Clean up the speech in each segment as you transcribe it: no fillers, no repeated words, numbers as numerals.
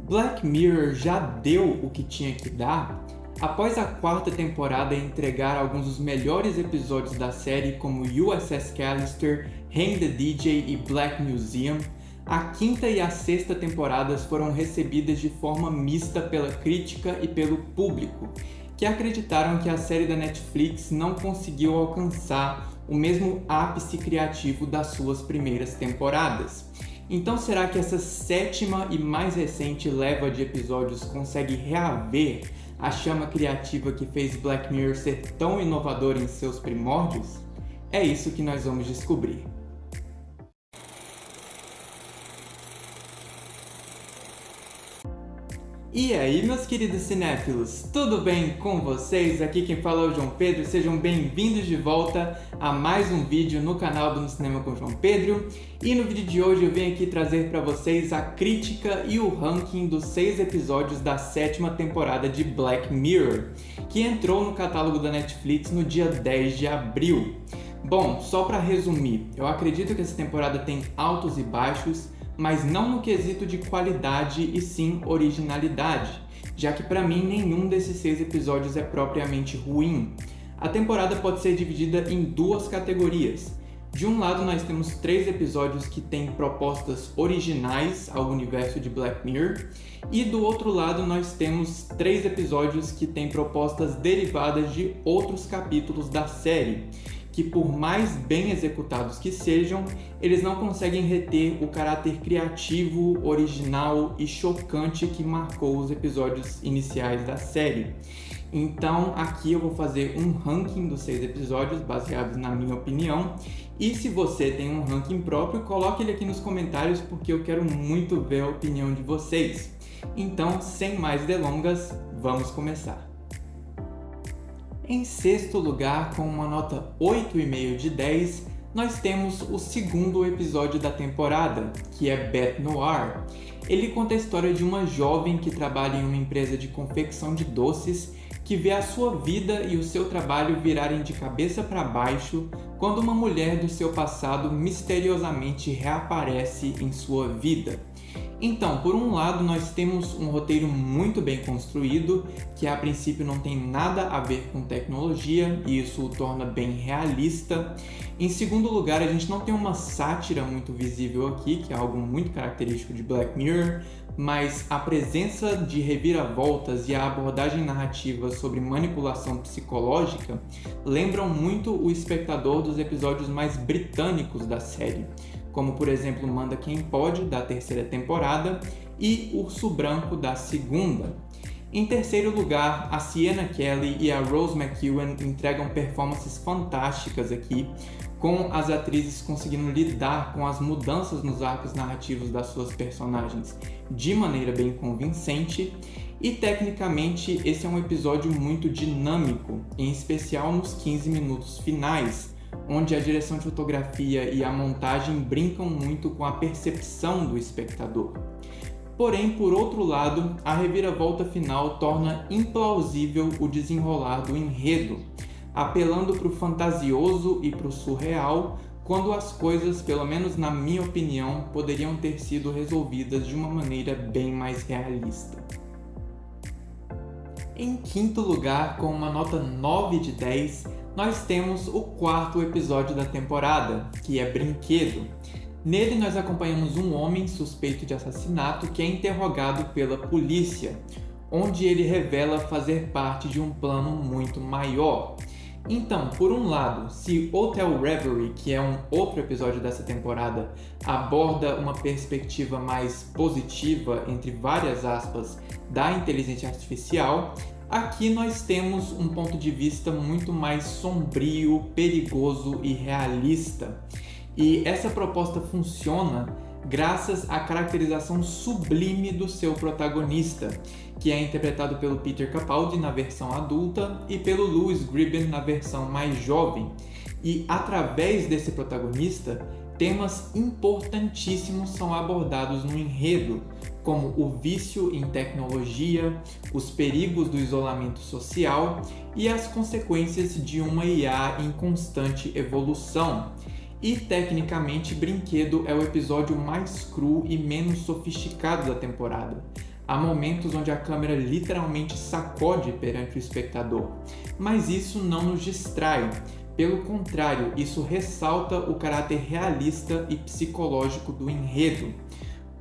Black Mirror já deu o que tinha que dar? Após a quarta temporada entregar alguns dos melhores episódios da série, como USS Callister, Hang the DJ e Black Museum, a quinta e a sexta temporadas foram recebidas de forma mista pela crítica e pelo público, que acreditaram que a série da Netflix não conseguiu alcançar o mesmo ápice criativo das suas primeiras temporadas. Então será que essa sétima e mais recente leva de episódios consegue reaver a chama criativa que fez Black Mirror ser tão inovador em seus primórdios? É isso que nós vamos descobrir. E aí, meus queridos cinéfilos, tudo bem com vocês? Aqui quem fala é o João Pedro, sejam bem-vindos de volta a mais um vídeo no canal do No Cinema com João Pedro. E no vídeo de hoje eu venho aqui trazer para vocês a crítica e o ranking dos 6 episódios da sétima temporada de Black Mirror, que entrou no catálogo da Netflix no dia 10 de abril. Bom, só para resumir, eu acredito que essa temporada tem altos e baixos, mas não no quesito de qualidade e sim originalidade, já que para mim nenhum desses 6 episódios é propriamente ruim. A temporada pode ser dividida em duas categorias. De um lado nós temos 3 episódios que têm propostas originais ao universo de Black Mirror, e do outro lado nós temos 3 episódios que têm propostas derivadas de outros capítulos da série, que por mais bem executados que sejam, eles não conseguem reter o caráter criativo, original e chocante que marcou os episódios iniciais da série. Então aqui eu vou fazer um ranking dos 6 episódios baseados na minha opinião, e se você tem um ranking próprio, coloque ele aqui nos comentários porque eu quero muito ver a opinião de vocês. Então, sem mais delongas, vamos começar. Em sexto lugar, com uma nota 8,5 de 10, nós temos o segundo episódio da temporada, que é Bête Noire. Ele conta a história de uma jovem que trabalha em uma empresa de confecção de doces, que vê a sua vida e o seu trabalho virarem de cabeça para baixo quando uma mulher do seu passado misteriosamente reaparece em sua vida. Então, por um lado, nós temos um roteiro muito bem construído, que a princípio não tem nada a ver com tecnologia, e isso o torna bem realista. Em segundo lugar, a gente não tem uma sátira muito visível aqui, que é algo muito característico de Black Mirror, mas a presença de reviravoltas e a abordagem narrativa sobre manipulação psicológica lembram muito o espectador dos episódios mais britânicos da série, como por exemplo Manda Quem Pode, da terceira temporada, e Urso Branco, da segunda. Em terceiro lugar, a Sienna Kelly e a Rose McEwen entregam performances fantásticas aqui, com as atrizes conseguindo lidar com as mudanças nos arcos narrativos das suas personagens de maneira bem convincente, e tecnicamente esse é um episódio muito dinâmico, em especial nos 15 minutos finais, onde a direção de fotografia e a montagem brincam muito com a percepção do espectador. Porém, por outro lado, a reviravolta final torna implausível o desenrolar do enredo, apelando para o fantasioso e para o surreal, quando as coisas, pelo menos na minha opinião, poderiam ter sido resolvidas de uma maneira bem mais realista. Em quinto lugar, com uma nota 9 de 10, nós temos o quarto episódio da temporada, que é Brinquedo. Nele nós acompanhamos um homem suspeito de assassinato que é interrogado pela polícia, onde ele revela fazer parte de um plano muito maior. Então, por um lado, se Hotel Reverie, que é um outro episódio dessa temporada, aborda uma perspectiva mais positiva, entre várias aspas, da inteligência artificial, aqui nós temos um ponto de vista muito mais sombrio, perigoso e realista. E essa proposta funciona graças à caracterização sublime do seu protagonista, que é interpretado pelo Peter Capaldi na versão adulta e pelo Louis Gribbin na versão mais jovem. E através desse protagonista, temas importantíssimos são abordados no enredo, como o vício em tecnologia, os perigos do isolamento social e as consequências de uma IA em constante evolução. E tecnicamente, Brinquedo é o episódio mais cru e menos sofisticado da temporada. Há momentos onde a câmera literalmente sacode perante o espectador, mas isso não nos distrai. Pelo contrário, isso ressalta o caráter realista e psicológico do enredo.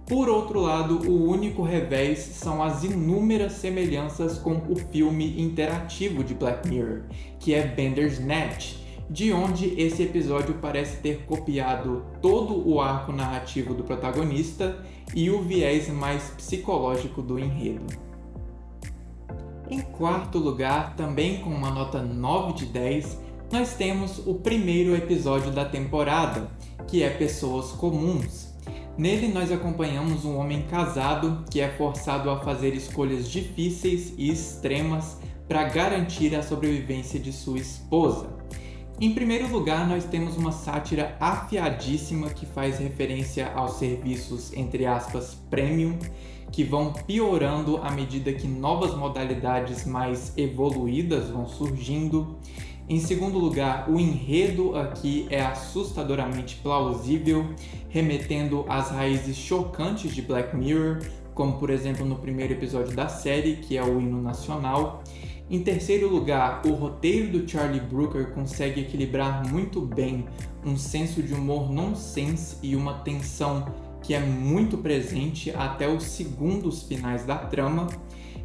Por outro lado, o único revés são as inúmeras semelhanças com o filme interativo de Black Mirror, que é Bandersnatch, de onde esse episódio parece ter copiado todo o arco narrativo do protagonista e o viés mais psicológico do enredo. Em quarto lugar, também com uma nota 9 de 10, nós temos o primeiro episódio da temporada, que é Pessoas Comuns. Nele nós acompanhamos um homem casado que é forçado a fazer escolhas difíceis e extremas para garantir a sobrevivência de sua esposa. Em primeiro lugar, nós temos uma sátira afiadíssima que faz referência aos serviços, entre aspas, premium, que vão piorando à medida que novas modalidades mais evoluídas vão surgindo. Em segundo lugar, o enredo aqui é assustadoramente plausível, remetendo às raízes chocantes de Black Mirror, como por exemplo no primeiro episódio da série, que é o hino nacional. Em terceiro lugar, o roteiro do Charlie Brooker consegue equilibrar muito bem um senso de humor nonsense e uma tensão que é muito presente até os segundos finais da trama.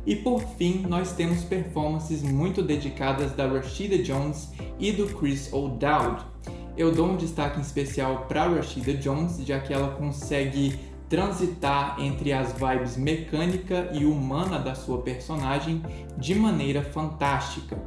E por fim, nós temos performances muito dedicadas da Rashida Jones e do Chris O'Dowd. Eu dou um destaque especial para Rashida Jones, já que ela consegue transitar entre as vibes mecânica e humana da sua personagem de maneira fantástica.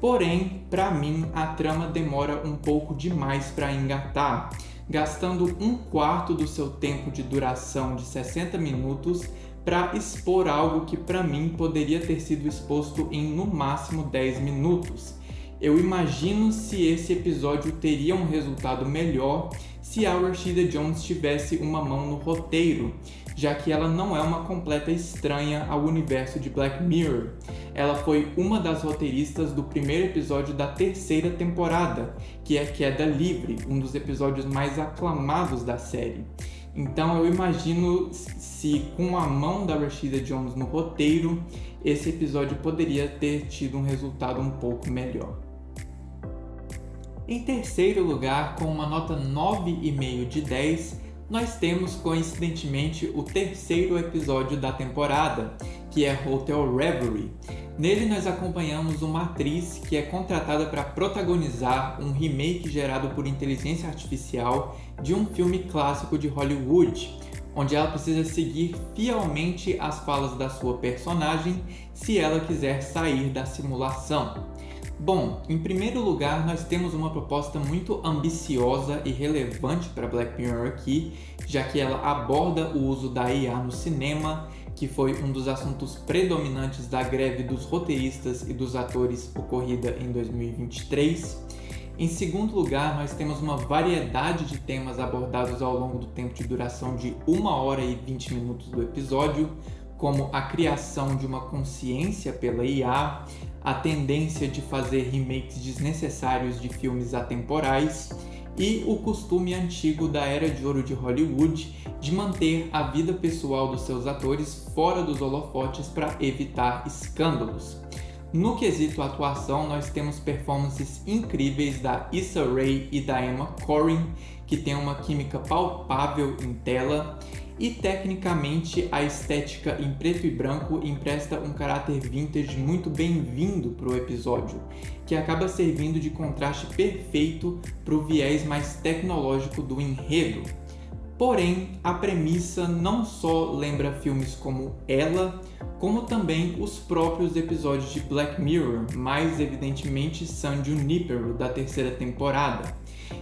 Porém, para mim, a trama demora um pouco demais para engatar, gastando um quarto do seu tempo de duração de 60 minutos para expor algo que para mim poderia ter sido exposto em no máximo 10 minutos. Eu imagino se esse episódio teria um resultado melhor se a Rashida Jones tivesse uma mão no roteiro, já que ela não é uma completa estranha ao universo de Black Mirror. Ela foi uma das roteiristas do primeiro episódio da terceira temporada, que é Queda Livre, um dos episódios mais aclamados da série. Então eu imagino se com a mão da Rashida Jones no roteiro, esse episódio poderia ter tido um resultado um pouco melhor. Em terceiro lugar, com uma nota 9,5 de 10, nós temos coincidentemente o terceiro episódio da temporada, que é Hotel Reverie. Nele nós acompanhamos uma atriz que é contratada para protagonizar um remake gerado por inteligência artificial de um filme clássico de Hollywood, onde ela precisa seguir fielmente as falas da sua personagem se ela quiser sair da simulação. Bom, em primeiro lugar, nós temos uma proposta muito ambiciosa e relevante para Black Mirror aqui, já que ela aborda o uso da IA no cinema, que foi um dos assuntos predominantes da greve dos roteiristas e dos atores ocorrida em 2023. Em segundo lugar, nós temos uma variedade de temas abordados ao longo do tempo de duração de 1 hora e 20 minutos do episódio, como a criação de uma consciência pela IA, a tendência de fazer remakes desnecessários de filmes atemporais e o costume antigo da Era de Ouro de Hollywood de manter a vida pessoal dos seus atores fora dos holofotes para evitar escândalos. No quesito atuação, nós temos performances incríveis da Issa Rae e da Emma Corrin, que tem uma química palpável em tela, e tecnicamente a estética em preto e branco empresta um caráter vintage muito bem-vindo para o episódio, que acaba servindo de contraste perfeito para o viés mais tecnológico do enredo. Porém, a premissa não só lembra filmes como Ela, como também os próprios episódios de Black Mirror, mais evidentemente San Junipero, da terceira temporada.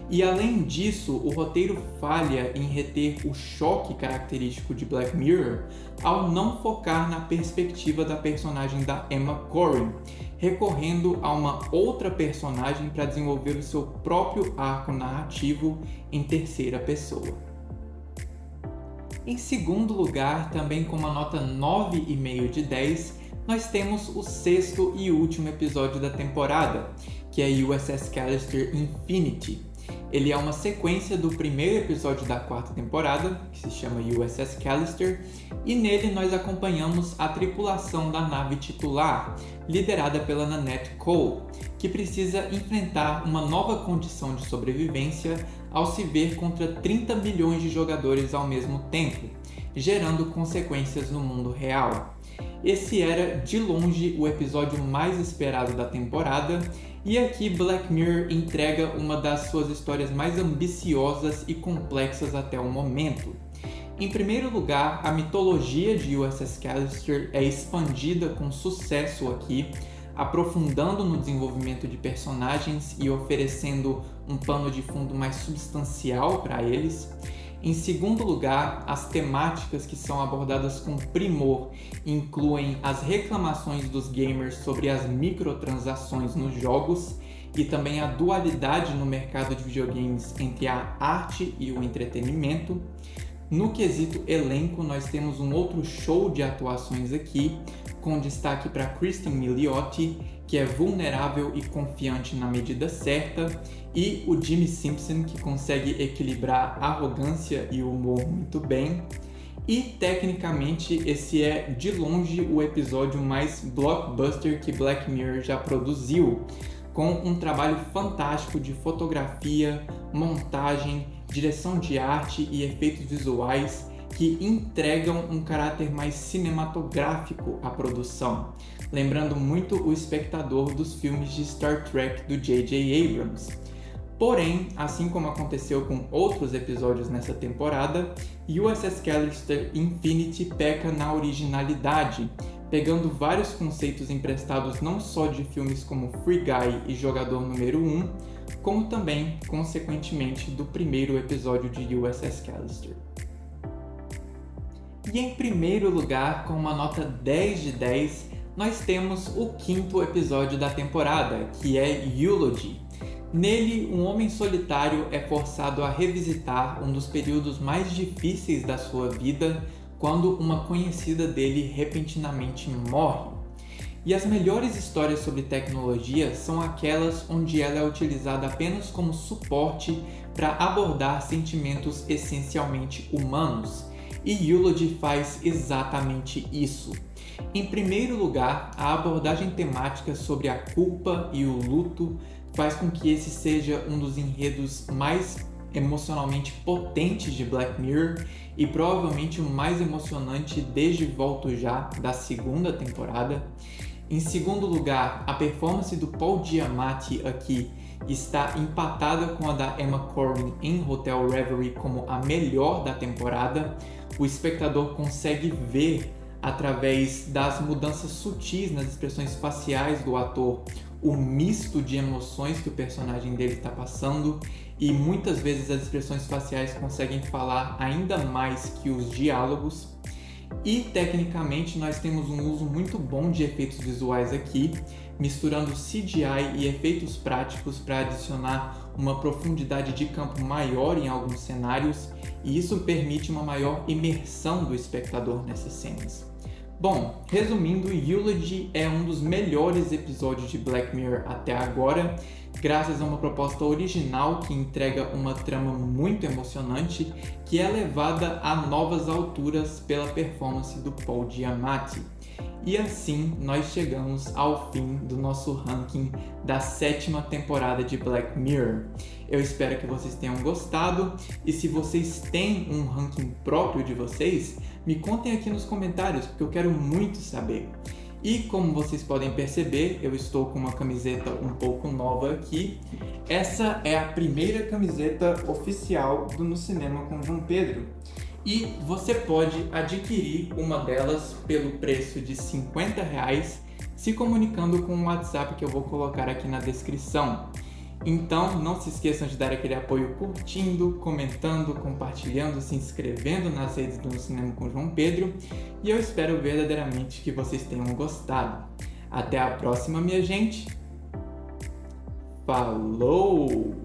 E além disso, o roteiro falha em reter o choque característico de Black Mirror ao não focar na perspectiva da personagem da Emma Corrin, recorrendo a uma outra personagem para desenvolver o seu próprio arco narrativo em terceira pessoa. Em segundo lugar, também com uma nota 9,5 de 10, nós temos o sexto e último episódio da temporada, que é USS Callister Infinity. Ele é uma sequência do primeiro episódio da quarta temporada, que se chama USS Callister, e nele nós acompanhamos a tripulação da nave titular, liderada pela Nanette Cole, que precisa enfrentar uma nova condição de sobrevivência ao se ver contra 30 milhões de jogadores ao mesmo tempo, gerando consequências no mundo real. Esse era, de longe, o episódio mais esperado da temporada, e aqui Black Mirror entrega uma das suas histórias mais ambiciosas e complexas até o momento. Em primeiro lugar, a mitologia de USS Callister é expandida com sucesso aqui, aprofundando no desenvolvimento de personagens e oferecendo um pano de fundo mais substancial para eles. Em segundo lugar, as temáticas que são abordadas com primor incluem as reclamações dos gamers sobre as microtransações nos jogos e também a dualidade no mercado de videogames entre a arte e o entretenimento. No quesito elenco, nós temos um outro show de atuações aqui, com destaque para Kristen Milioti, que é vulnerável e confiante na medida certa, e o Jimmy Simpson, que consegue equilibrar arrogância e humor muito bem. E, tecnicamente, esse é, de longe, o episódio mais blockbuster que Black Mirror já produziu, com um trabalho fantástico de fotografia, montagem, direção de arte e efeitos visuais que entregam um caráter mais cinematográfico à produção, lembrando muito o espectador dos filmes de Star Trek do J.J. Abrams. Porém, assim como aconteceu com outros episódios nessa temporada, USS Callister Infinity peca na originalidade, pegando vários conceitos emprestados não só de filmes como Free Guy e Jogador Número 1, como também, consequentemente, do primeiro episódio de USS Callister. E em primeiro lugar, com uma nota 10 de 10, nós temos o quinto episódio da temporada, que é Eulogy. Nele, um homem solitário é forçado a revisitar um dos períodos mais difíceis da sua vida, quando uma conhecida dele repentinamente morre. E as melhores histórias sobre tecnologia são aquelas onde ela é utilizada apenas como suporte para abordar sentimentos essencialmente humanos. E Eulogy faz exatamente isso. Em primeiro lugar, a abordagem temática sobre a culpa e o luto faz com que esse seja um dos enredos mais emocionalmente potentes de Black Mirror e provavelmente o mais emocionante desde Volto Já, da segunda temporada. Em segundo lugar, a performance do Paul Giamatti aqui está empatada com a da Emma Corrin em Hotel Reverie como a melhor da temporada. O espectador consegue ver, através das mudanças sutis nas expressões faciais do ator, o misto de emoções que o personagem dele está passando, e muitas vezes as expressões faciais conseguem falar ainda mais que os diálogos. E tecnicamente nós temos um uso muito bom de efeitos visuais aqui, misturando CGI e efeitos práticos para adicionar uma profundidade de campo maior em alguns cenários, e isso permite uma maior imersão do espectador nessas cenas. Bom, resumindo, Eulogy é um dos melhores episódios de Black Mirror até agora, graças a uma proposta original que entrega uma trama muito emocionante, que é levada a novas alturas pela performance do Paul Giamatti. E assim nós chegamos ao fim do nosso ranking da 7ª temporada de Black Mirror. Eu espero que vocês tenham gostado, e se vocês têm um ranking próprio de vocês, me contem aqui nos comentários, porque eu quero muito saber. E como vocês podem perceber, eu estou com uma camiseta um pouco nova aqui. Essa é a primeira camiseta oficial do No Cinema com João Pedro. E você pode adquirir uma delas pelo preço de R$50, se comunicando com o WhatsApp que eu vou colocar aqui na descrição. Então não se esqueçam de dar aquele apoio curtindo, comentando, compartilhando, se inscrevendo nas redes do No Cinema com João Pedro, e eu espero verdadeiramente que vocês tenham gostado. Até a próxima, minha gente! Falou!